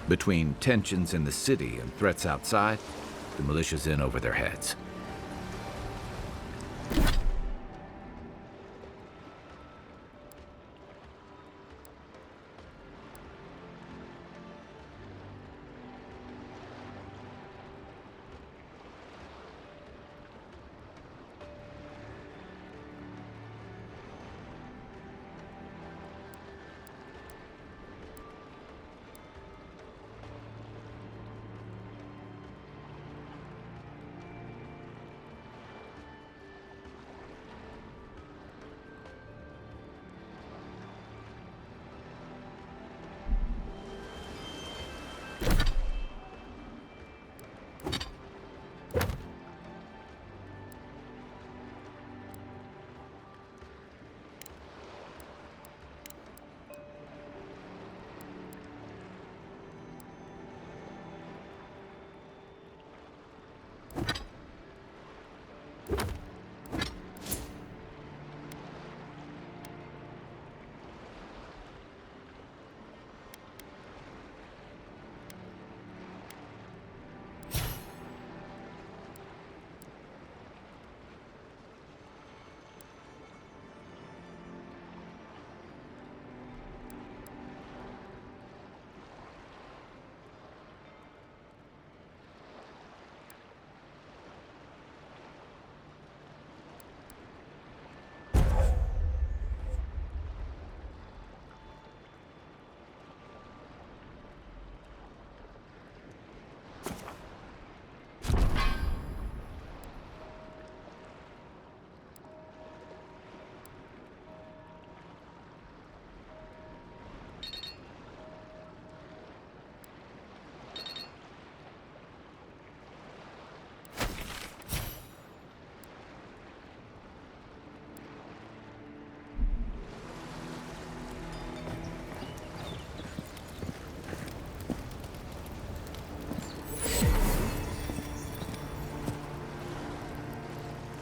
Between tensions in the city and threats outside, the militia's in over their heads.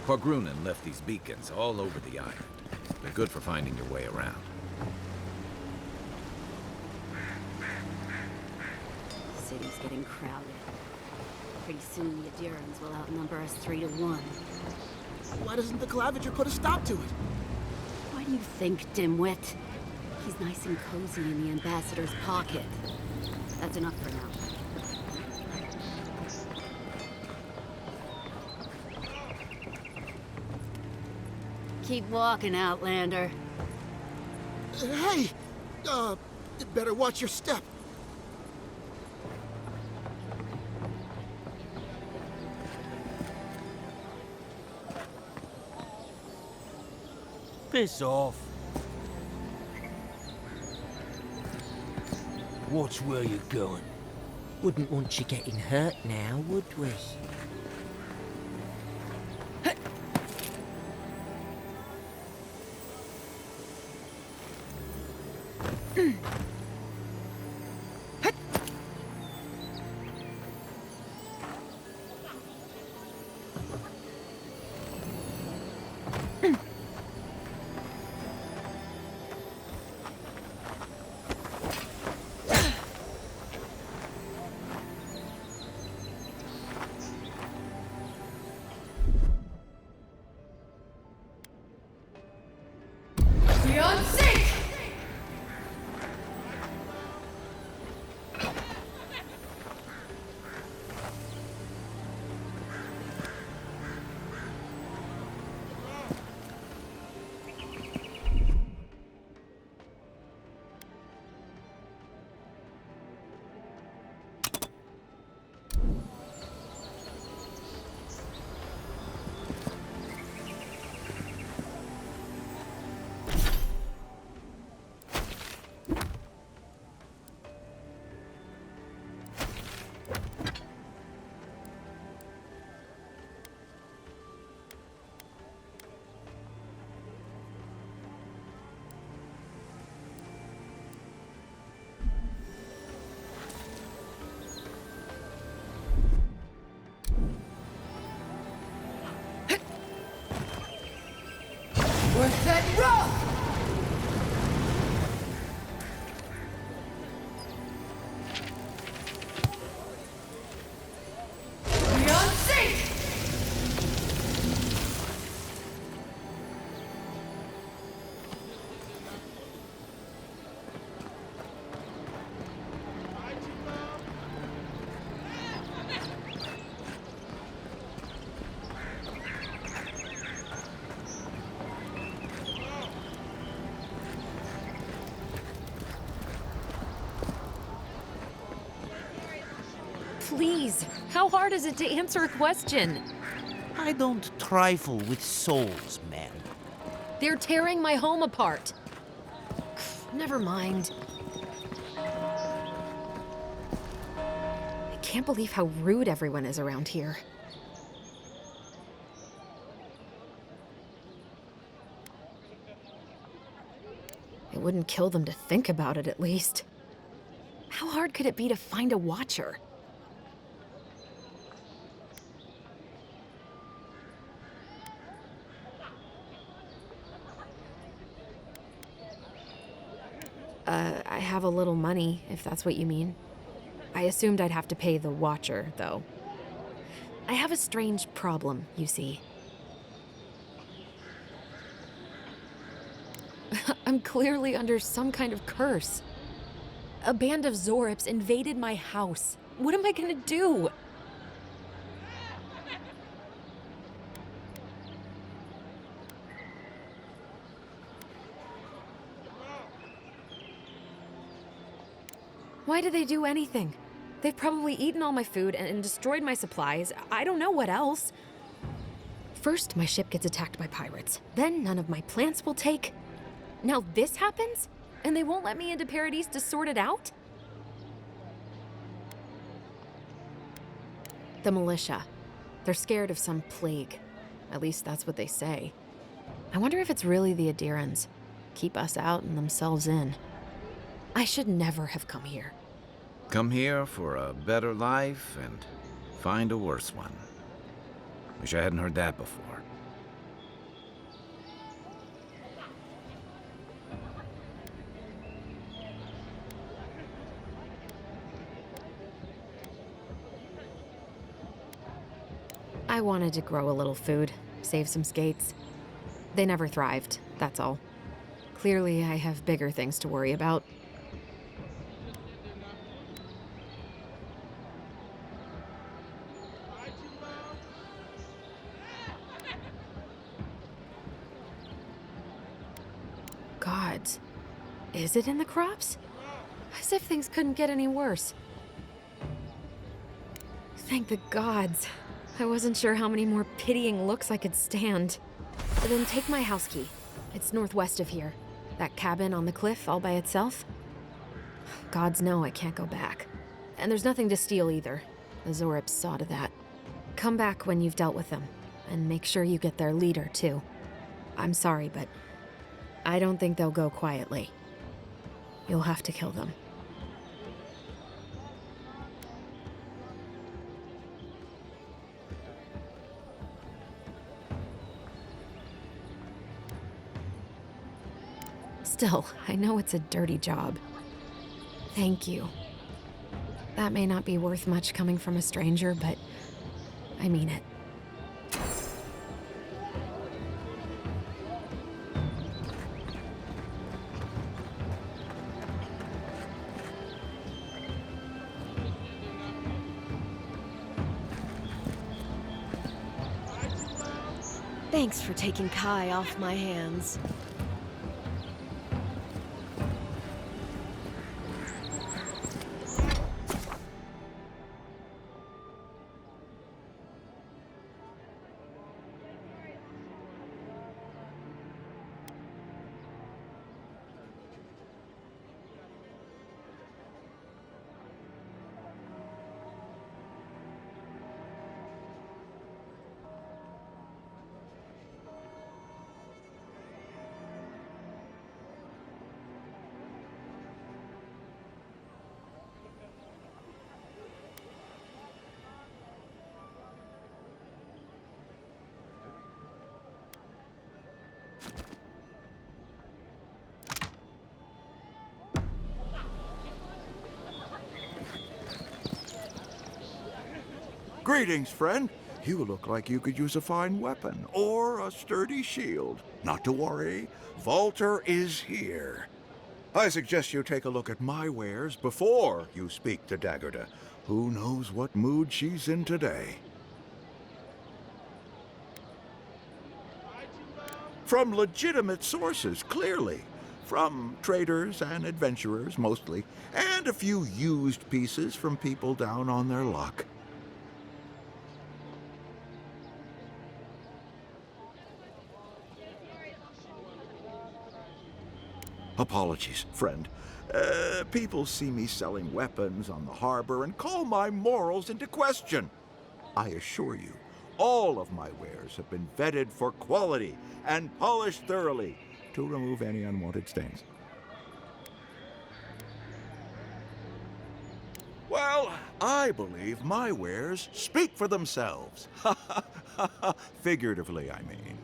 Quagrunin left these beacons all over the island. They're good for finding your way around. The city's getting crowded. Pretty soon the Adirans will outnumber us 3-1. Why doesn't the Clavager put a stop to it? Why do you think, dimwit? He's nice and cozy in the ambassador's pocket. That's enough for now. Keep walking, Outlander. Hey! Better watch your step. Piss off. Watch where you're going. Wouldn't want you getting hurt now, would we? Please, how hard is it to answer a question? I don't trifle with souls, man. They're tearing my home apart. Never mind. I can't believe how rude everyone is around here. It wouldn't kill them to think about it, at least. How hard could it be to find a watcher? I have a little money, if that's what you mean. I assumed I'd have to pay the watcher, though. I have a strange problem, you see. I'm clearly under some kind of curse. A band of Zorips invaded my house. What am I gonna do? Why did they do anything? They've probably eaten all my food and destroyed my supplies. I don't know what else. First, my ship gets attacked by pirates. Then none of my plants will take. Now this happens? And they won't let me into Paradise to sort it out? The militia. They're scared of some plague. At least that's what they say. I wonder if it's really the Adirans. Keep us out and themselves in. I should never have come here. Come here for a better life and find a worse one. Wish I hadn't heard that before. I wanted to grow a little food, save some skates. They never thrived, that's all. Clearly, I have bigger things to worry about. Gods, is it in the crops? As if things couldn't get any worse. Thank the gods. I wasn't sure how many more pitying looks I could stand. Then take my house key. It's northwest of here. That cabin on the cliff all by itself. Gods know I can't go back. And there's nothing to steal either. The Zorips saw to that. Come back when you've dealt with them. And make sure you get their leader, too. I'm sorry, but I don't think they'll go quietly. You'll have to kill them. Still, I know it's a dirty job. Thank you. That may not be worth much coming from a stranger, but I mean it. Thanks for taking Kai off my hands. Greetings, friend. You look like you could use a fine weapon or a sturdy shield. Not to worry, Walter is here. I suggest you take a look at my wares before you speak to Daggerda. Who knows what mood she's in today? From legitimate sources, clearly. From traders and adventurers, mostly, and a few used pieces from people down on their luck. Apologies, friend. People see me selling weapons on the harbor and call my morals into question. I assure you, all of my wares have been vetted for quality and polished thoroughly to remove any unwanted stains. Well, I believe my wares speak for themselves. Figuratively, I mean.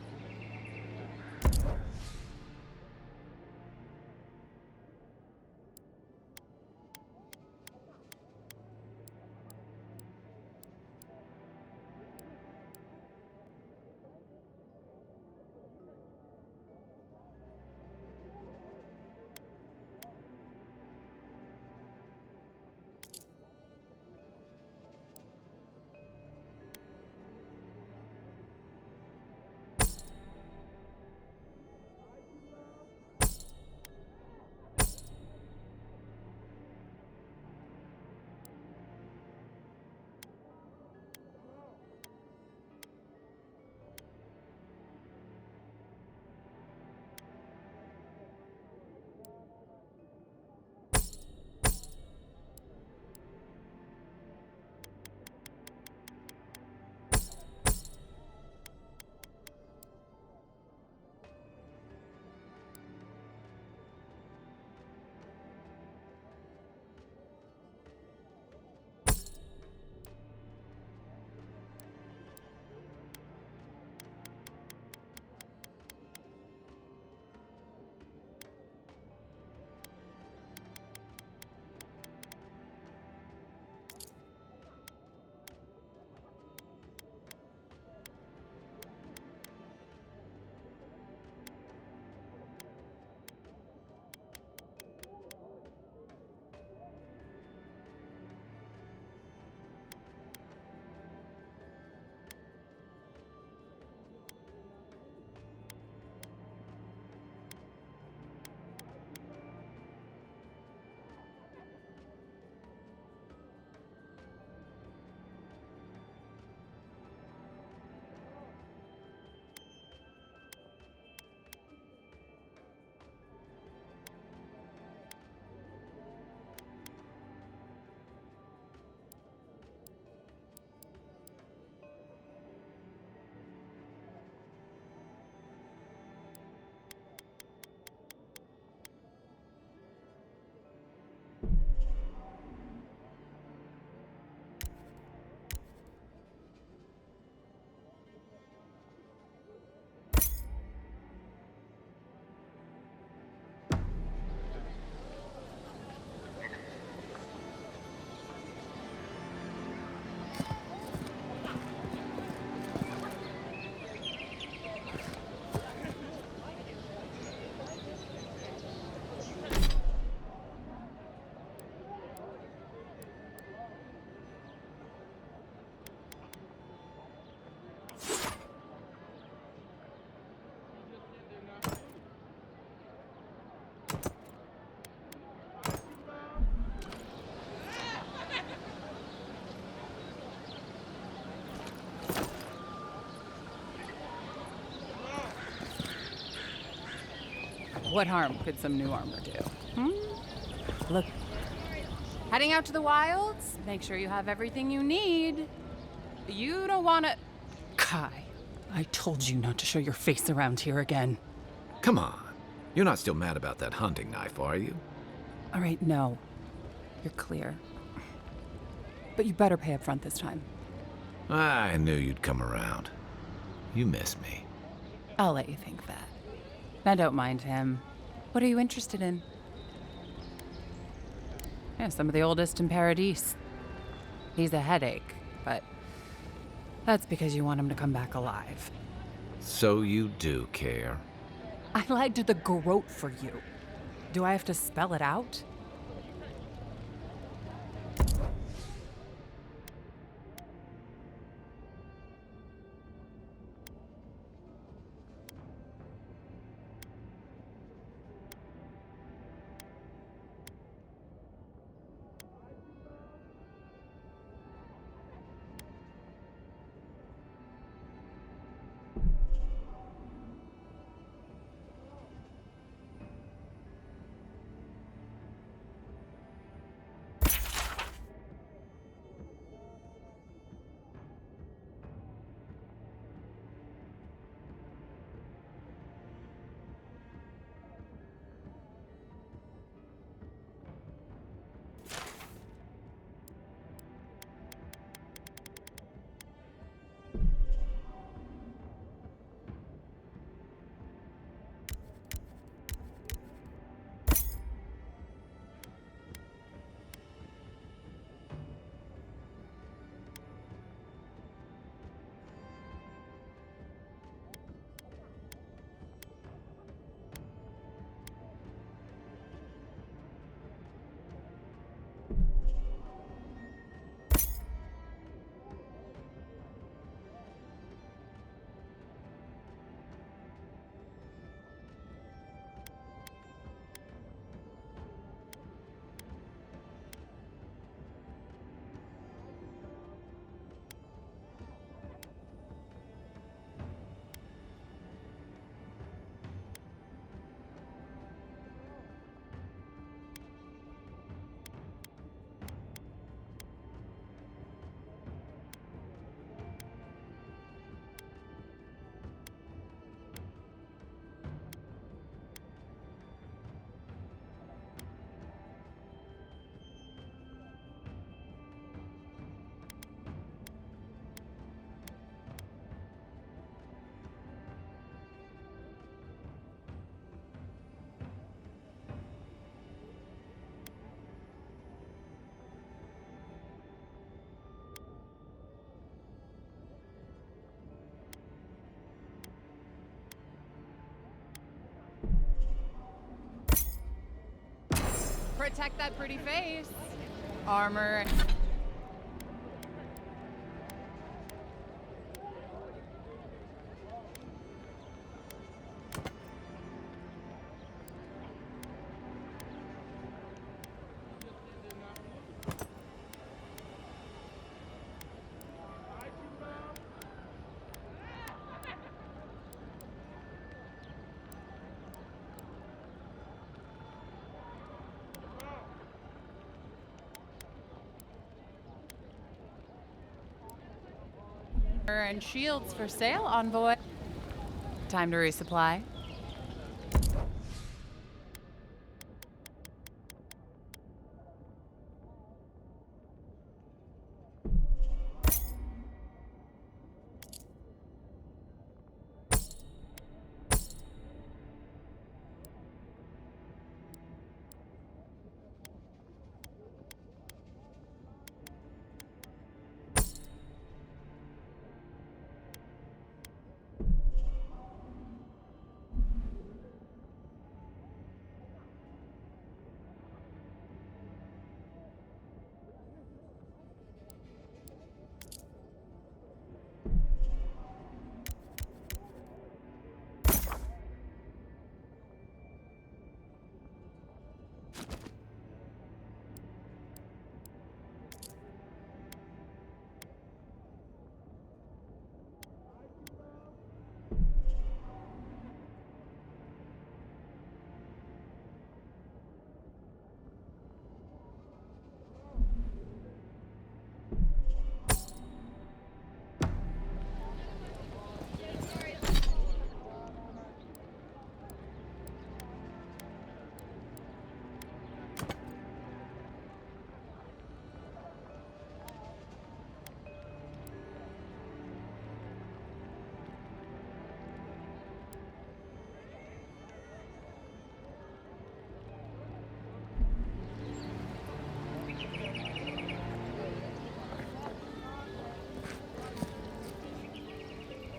What harm could some new armor do? Look, heading out to the wilds? Make sure you have everything you need. You don't want to... Kai, I told you not to show your face around here again. Come on. You're not still mad about that hunting knife, are you? All right, no. You're clear. But you better pay up front this time. I knew you'd come around. You miss me. I'll let you think that. Now don't mind him. What are you interested in? Yeah, some of the oldest in Paradise. He's a headache, but that's because you want him to come back alive. So you do care. I lied to the garrote for you. Do I have to spell it out? protect that pretty face. Armor. And shields for sale, envoy. Time to resupply.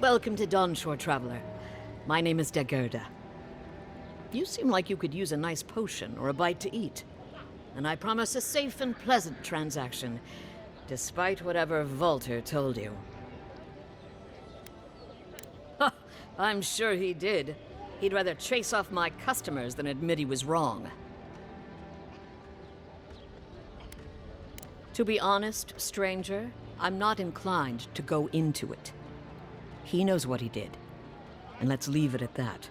Welcome to Dawnshore, Traveler. My name is Dagerda. You seem like you could use a nice potion or a bite to eat. And I promise a safe and pleasant transaction, despite whatever Volter told you. Ha! I'm sure he did. He'd rather chase off my customers than admit he was wrong. To be honest, stranger, I'm not inclined to go into it. He knows what he did, and let's leave it at that.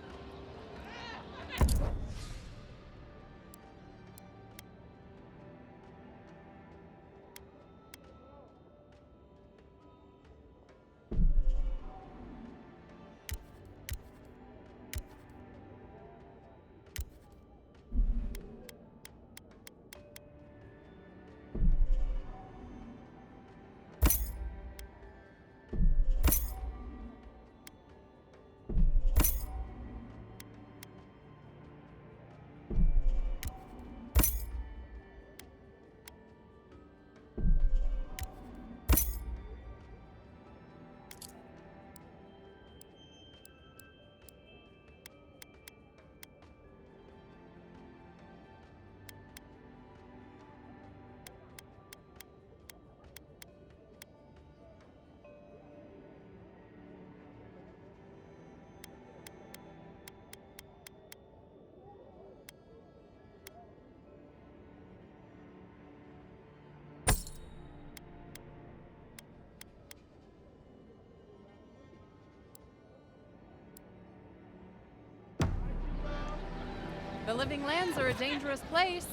The Living Lands are a dangerous place.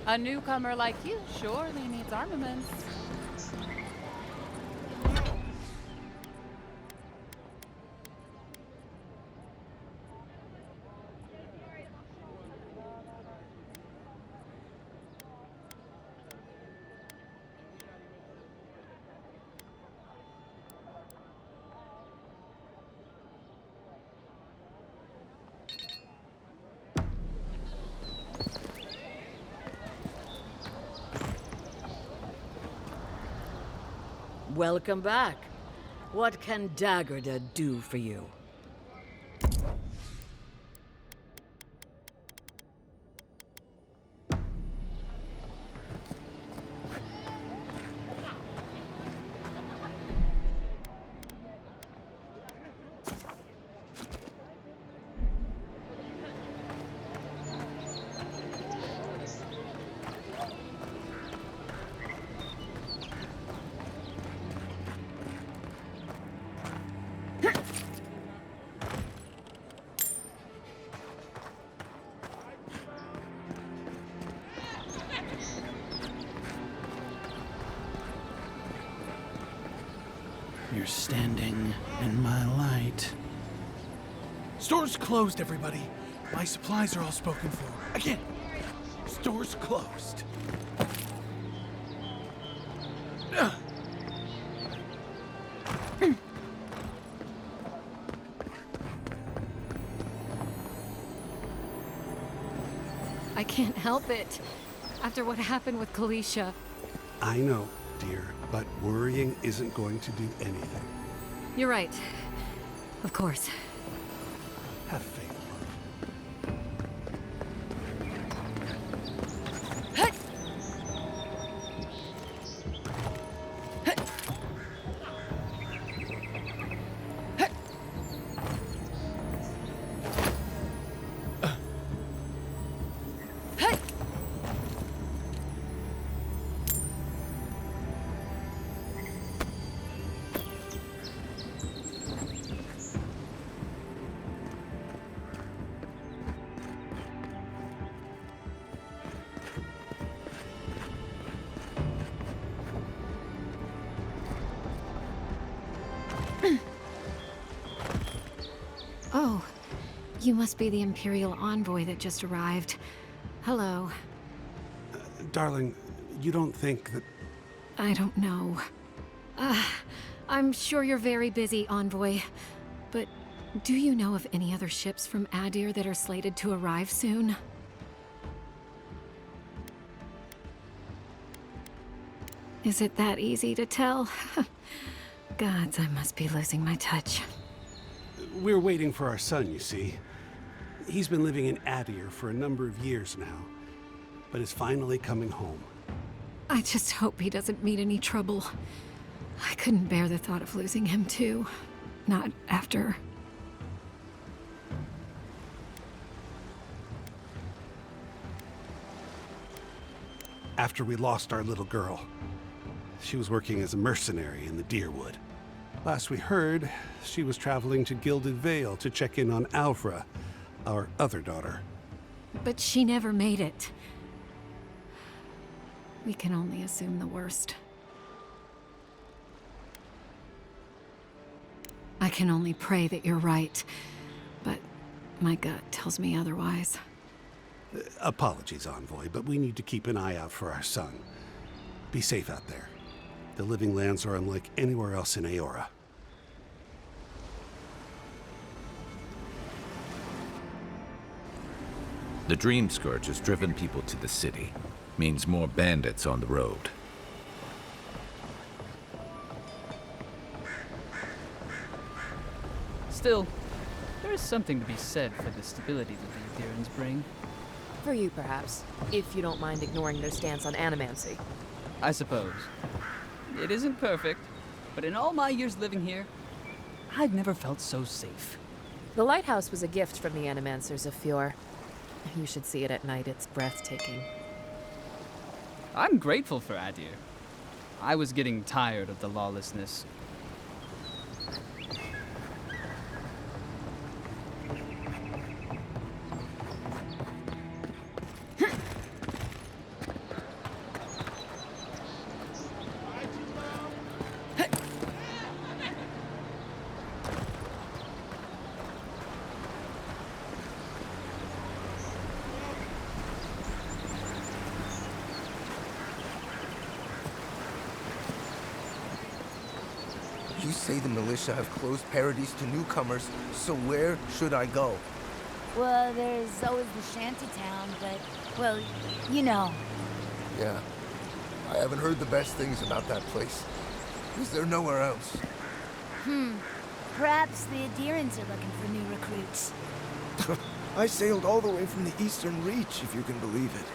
A newcomer like you surely needs armaments. Welcome back. What can Dagerda do for you? You're standing in my light. Store's closed, everybody. My supplies are all spoken for. Again, store's closed. I can't help it. After what happened with Kalisha. I know, dear, but worrying isn't going to do anything. You're right. Of course. Have faith. Oh, you must be the Imperial envoy that just arrived. Hello. Darling, you don't think that... I don't know. I'm sure you're very busy, envoy. But do you know of any other ships from Adir that are slated to arrive soon? Is it that easy to tell? Gods, I must be losing my touch. We're waiting for our son, you see. He's been living in Adir for a number of years now, but is finally coming home. I just hope he doesn't meet any trouble. I couldn't bear the thought of losing him, too. Not after... After we lost our little girl. She was working as a mercenary in the Deerwood. Last we heard, she was traveling to Gilded Vale to check in on Alfra, our other daughter. But she never made it. We can only assume the worst. I can only pray that you're right, but my gut tells me otherwise. Apologies, Envoy, but we need to keep an eye out for our son. Be safe out there. The Living Lands are unlike anywhere else in Aora. The Dream Scourge has driven people to the city. Means more bandits on the road. Still, there is something to be said for the stability that the Adirans bring. For you, perhaps, if you don't mind ignoring their stance on animancy. I suppose. It isn't perfect, but in all my years living here, I've never felt so safe. The lighthouse was a gift from the animancers of Fjord. You should see it at night. It's breathtaking. I'm grateful for Adir. I was getting tired of the lawlessness. You say the militia have closed Paradise to newcomers, so where should I go? Well, there's always the shanty town, but, well, you know. Yeah, I haven't heard the best things about that place. Is there nowhere else? Perhaps the Adirans are looking for new recruits. I sailed all the way from the Eastern Reach, if you can believe it.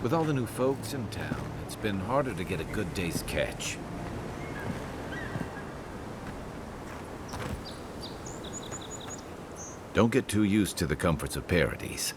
With all the new folks in town, it's been harder to get a good day's catch. Don't get too used to the comforts of Paradise.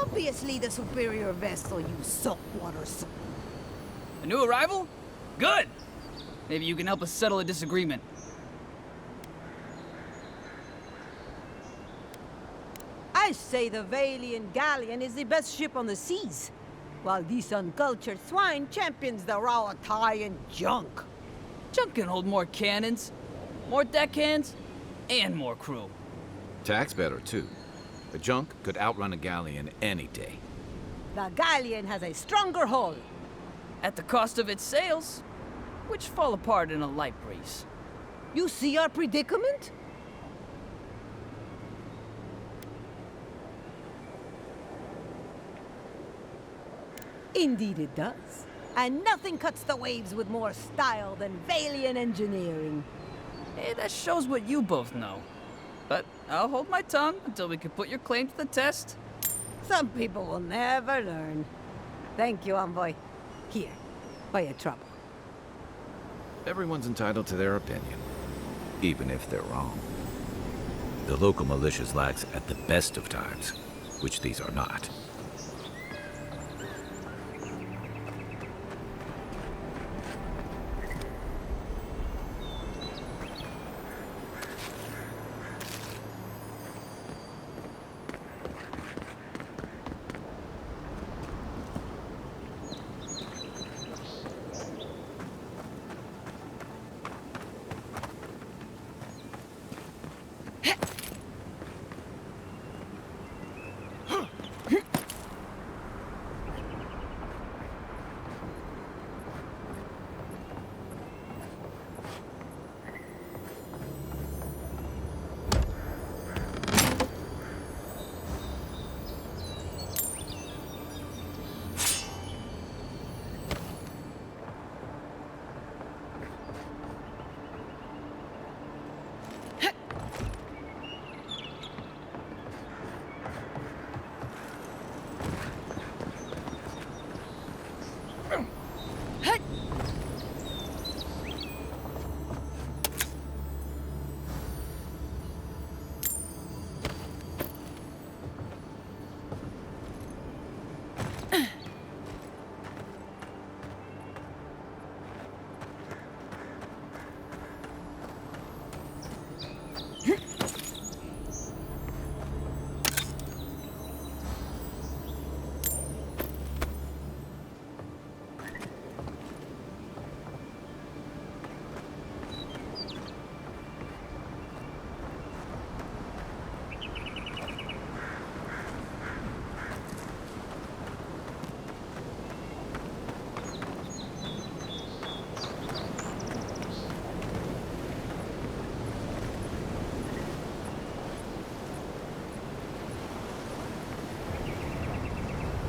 Obviously the superior vessel, you saltwater soul. A new arrival? Good! Maybe you can help us settle a disagreement. I say the Valian galleon is the best ship on the seas, while these uncultured swine champions the raw Italian junk. Junk can hold more cannons, more deckhands, and more crew. Tack's better, too. The junk could outrun a galleon any day. The galleon has a stronger hull. At the cost of its sails, which fall apart in a light breeze. You see our predicament? Indeed it does. And nothing cuts the waves with more style than Valian engineering. Hey, that shows what you both know. But I'll hold my tongue until we can put your claim to the test. Some people will never learn. Thank you, Envoy. Here, by your trouble. Everyone's entitled to their opinion, even if they're wrong. The local militia's lax at the best of times, which these are not.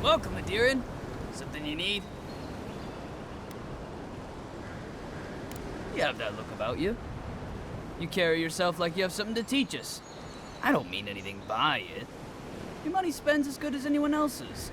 Welcome, Adiran. Something you need? You have that look about you. You carry yourself like you have something to teach us. I don't mean anything by it. Your money spends as good as anyone else's.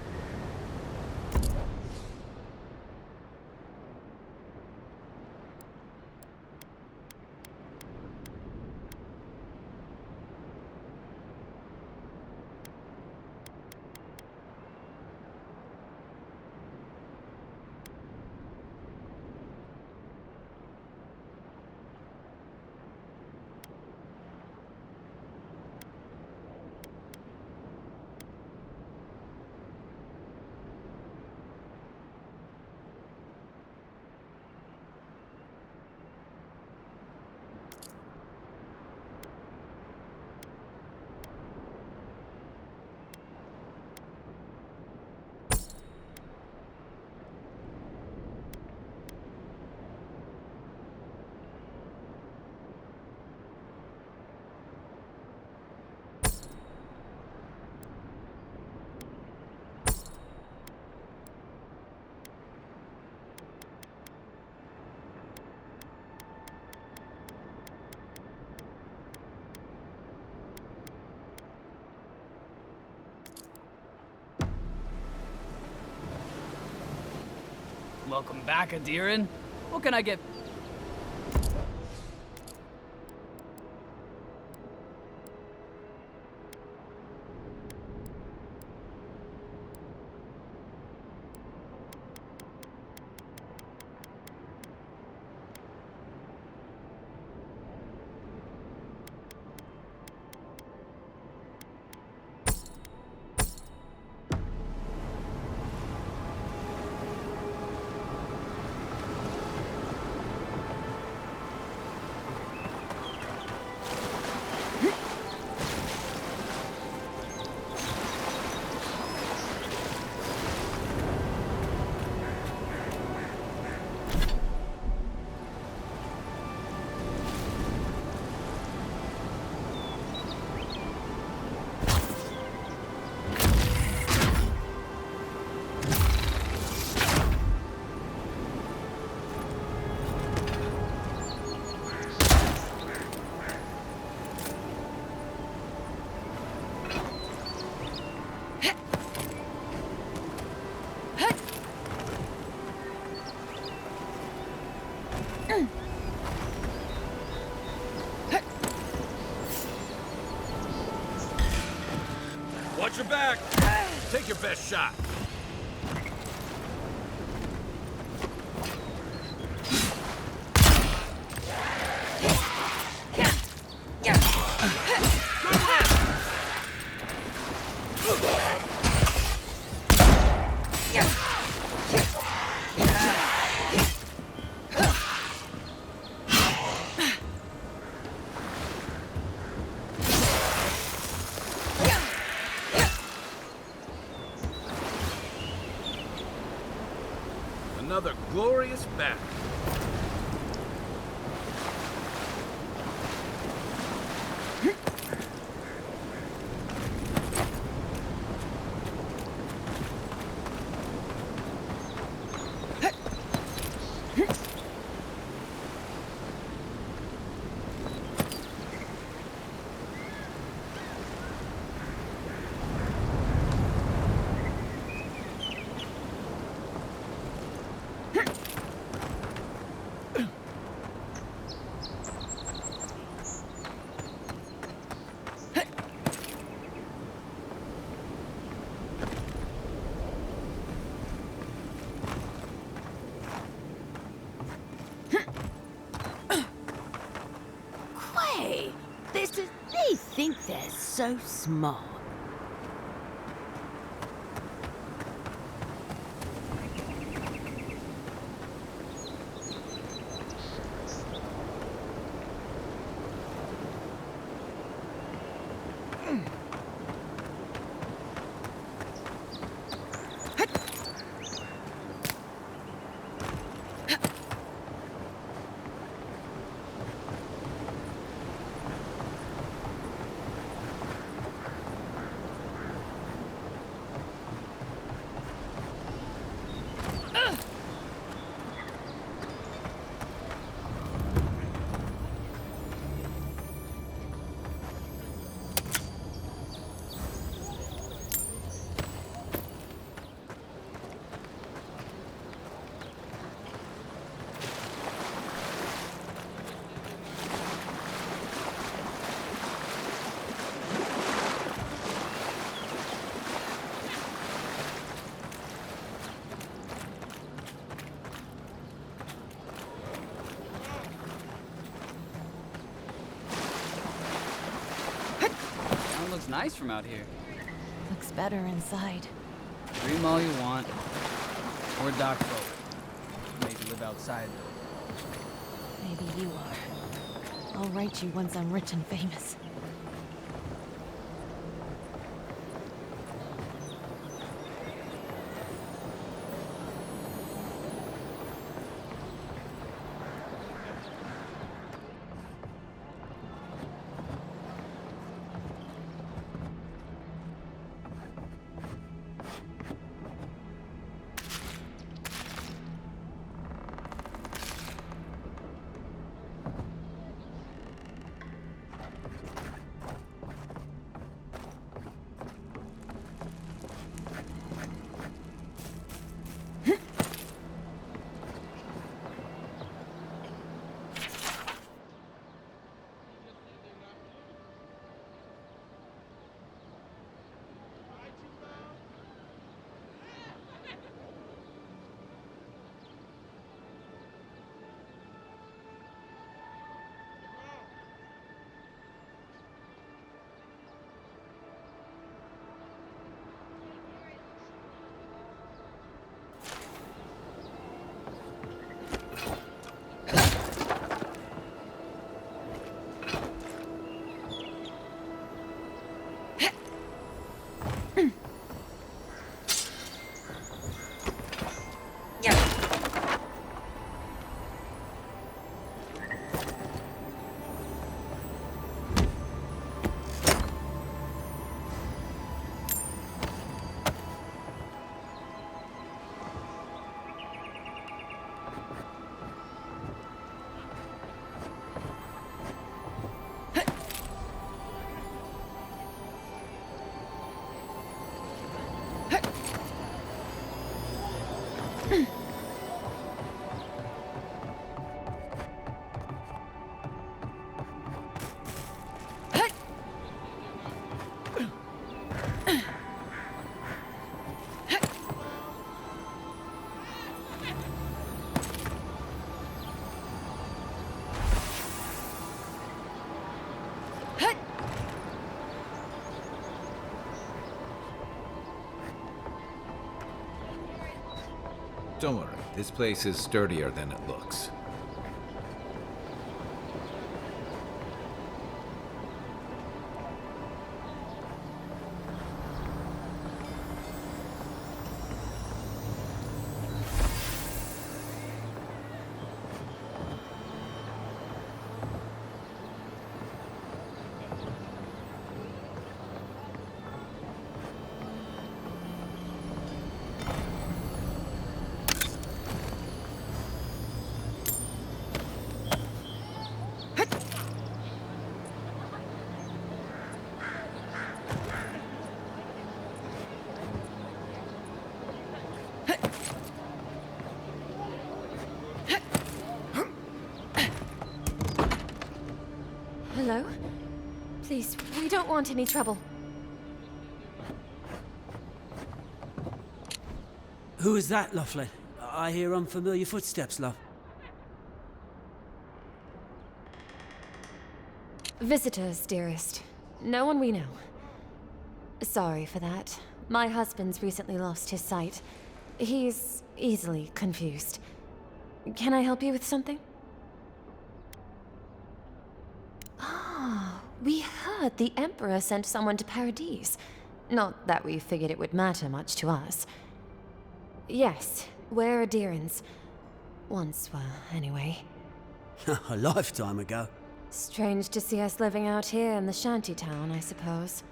Welcome back, Adirin. What can I get? Watch your back! Take your best shot. Another glorious battle. They think they're so smart. Looks nice from out here. Looks better inside. Dream all you want. Or dock boat. Maybe live outside. Maybe you are. I'll write you once I'm rich and famous. Don't worry, this place is sturdier than it looks. Hello? Please, we don't want any trouble. Who is that, Laughlin? I hear unfamiliar footsteps, love. Visitors, dearest. No one we know. Sorry for that. My husband's recently lost his sight. He's easily confused. Can I help you with something? We heard the Emperor sent someone to Paradise. Not that we figured it would matter much to us. Yes, we're Adirans. Once were, anyway. A lifetime ago. Strange to see us living out here in the shantytown, I suppose.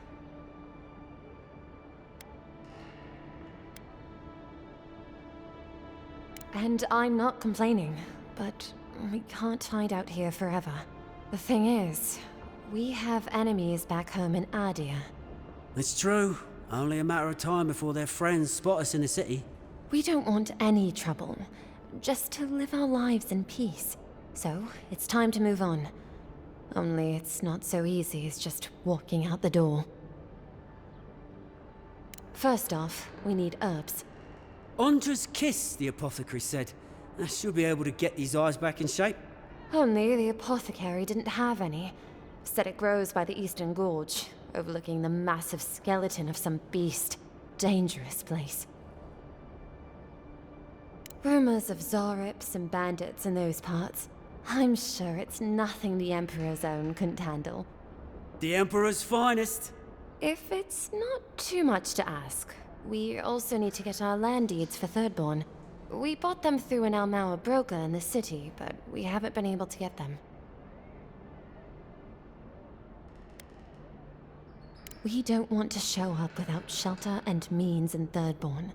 And I'm not complaining, but we can't hide out here forever. The thing is, we have enemies back home in Adia. It's true. Only a matter of time before their friends spot us in the city. We don't want any trouble, just to live our lives in peace. So, it's time to move on. Only it's not so easy as just walking out the door. First off, we need herbs. Ondra's kiss, the apothecary said. She'll be able to get these eyes back in shape. Only the apothecary didn't have any. Said it grows by the Eastern Gorge, overlooking the massive skeleton of some beast. Dangerous place. Rumors of Zarips and bandits in those parts. I'm sure it's nothing the Emperor's own couldn't handle. The Emperor's finest. If it's not too much to ask, we also need to get our land deeds for Thirdborn. We bought them through an Almauer broker in the city, but we haven't been able to get them. We don't want to show up without shelter and means in Thirdborn.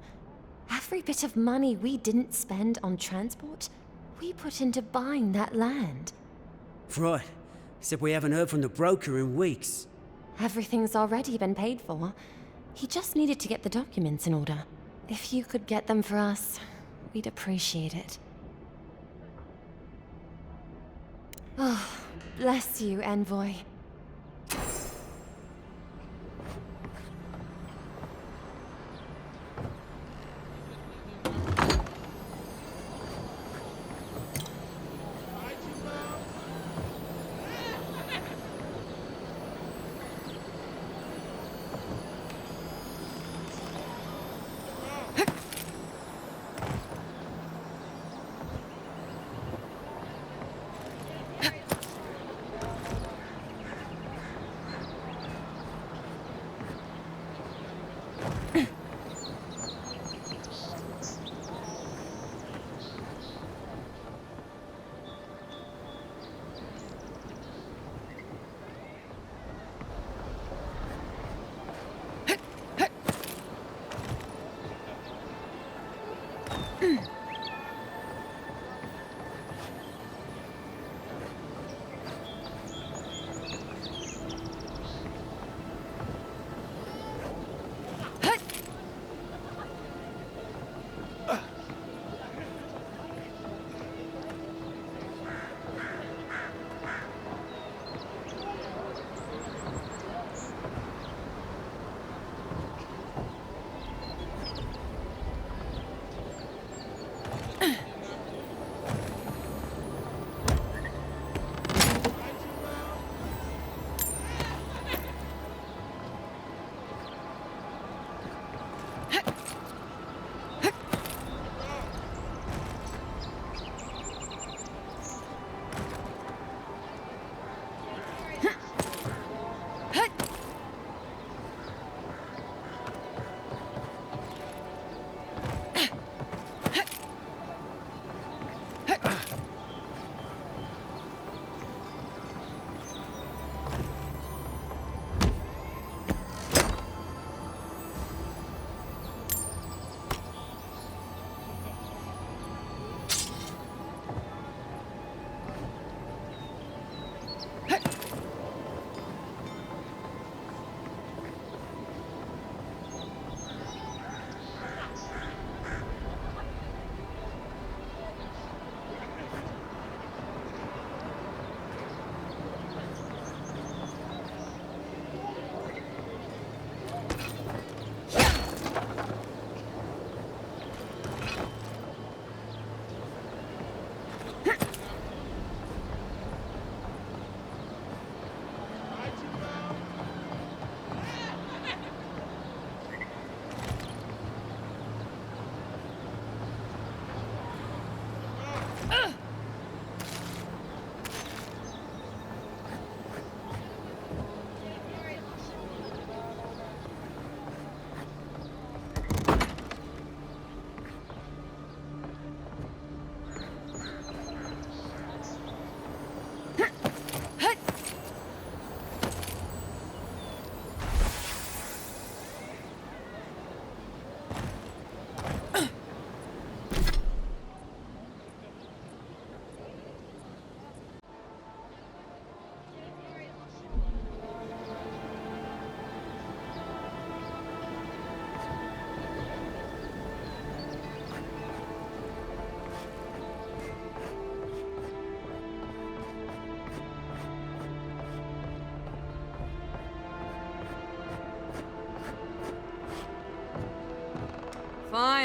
Every bit of money we didn't spend on transport, we put into buying that land. Right. Except we haven't heard from the broker in weeks. Everything's already been paid for. He just needed to get the documents in order. If you could get them for us, we'd appreciate it. Oh, bless you, Envoy.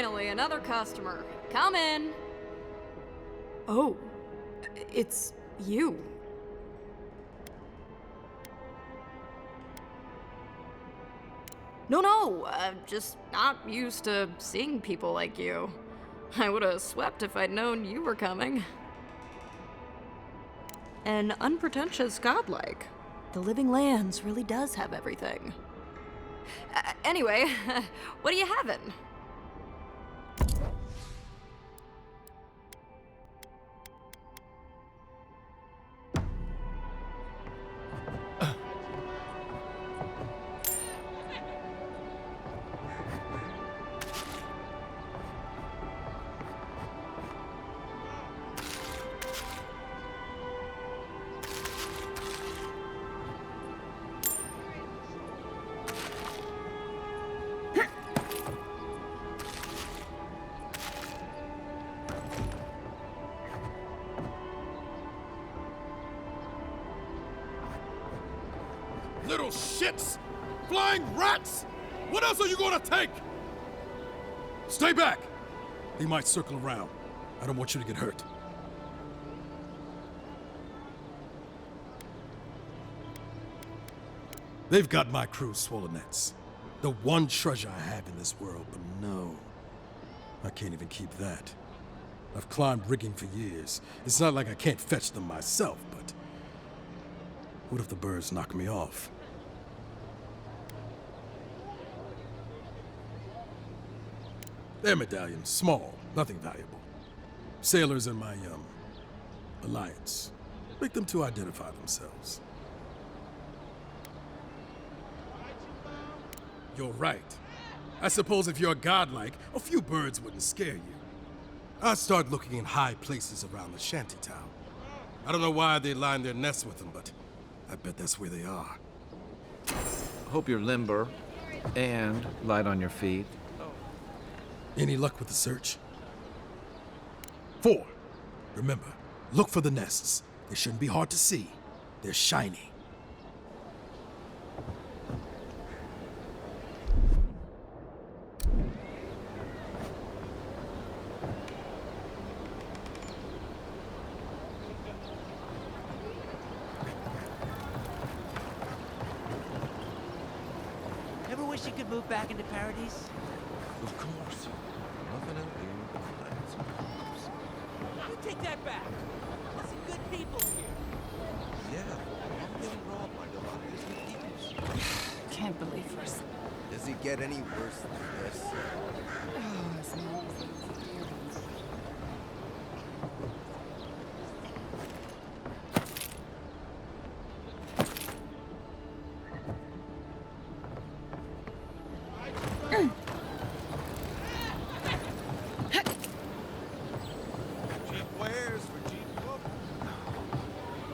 Finally, another customer. Come in. Oh, it's you. No, I'm just not used to seeing people like you. I would have swept if I'd known you were coming. And unpretentious godlike. The Living Lands really does have everything. Anyway, what are you having? Little shits! Flying rats! What else are you gonna take? Stay back! He might circle around. I don't want you to get hurt. They've got my crew's swollen nets. The one treasure I have in this world, but no. I can't even keep that. I've climbed rigging for years. It's not like I can't fetch them myself, but what if the birds knock me off? They're medallions, small, nothing valuable. Sailors in my, alliance. Make them to identify themselves. You're right. I suppose if you're godlike, a few birds wouldn't scare you. I'd start looking in high places around the shantytown. I don't know why they line their nests with them, but I bet that's where they are. Hope you're limber and light on your feet. Any luck with the search? 4. Remember, look for the nests. They shouldn't be hard to see. They're shiny. Ever wish you could move back into Paradise? Of course. Nothing out You take that back. There's some good people here. Yeah, I'm getting robbed by a lot of these good people. Can't believe this. Does it get any worse than this? Oh, it's not as easy.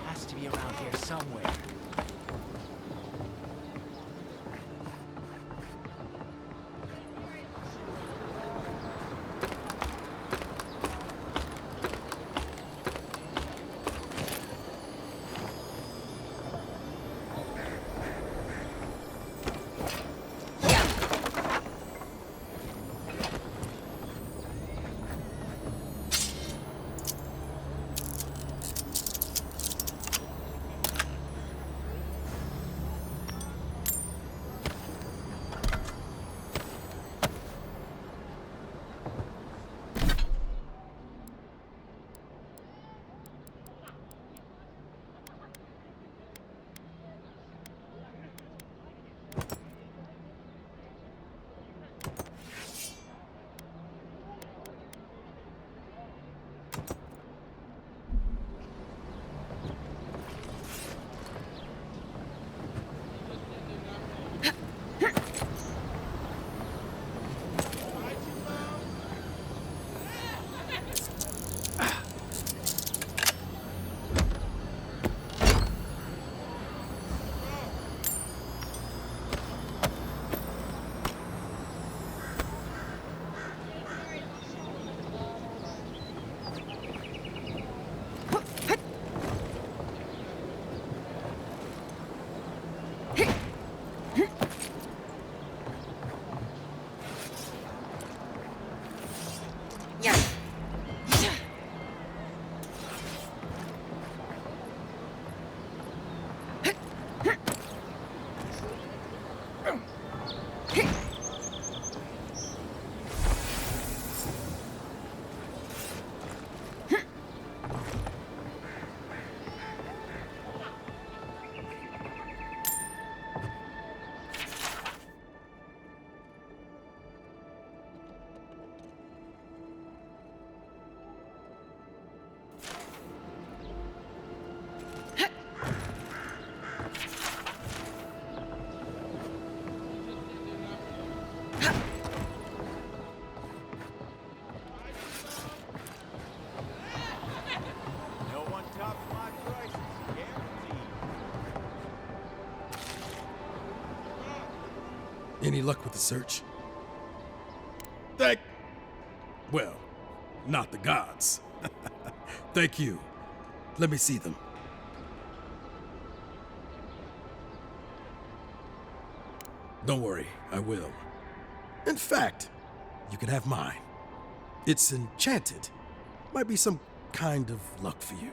Has to be around here somewhere. Any luck with the search? Well, not the gods. Thank you. Let me see them. Don't worry, I will. In fact, you can have mine. It's enchanted. Might be some kind of luck for you.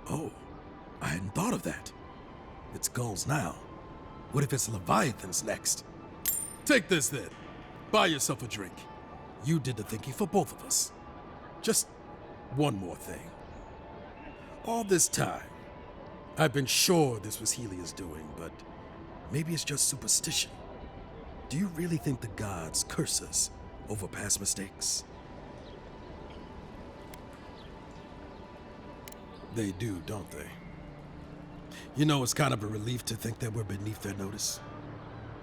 Oh, I hadn't thought of that. It's gulls now. What if it's leviathans next? Take this then. Buy yourself a drink. You did the thinking for both of us. Just one more thing. All this time, I've been sure this was Helia's doing, but maybe it's just superstition. Do you really think the gods curse us over past mistakes? They do, don't they? You know, it's kind of a relief to think that we're beneath their notice.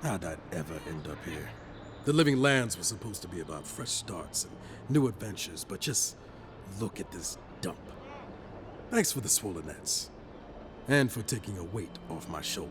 How'd I ever end up here? The Living Lands was supposed to be about fresh starts and new adventures, but just look at this dump. Thanks for the swollen nets. And for taking a weight off my shoulders.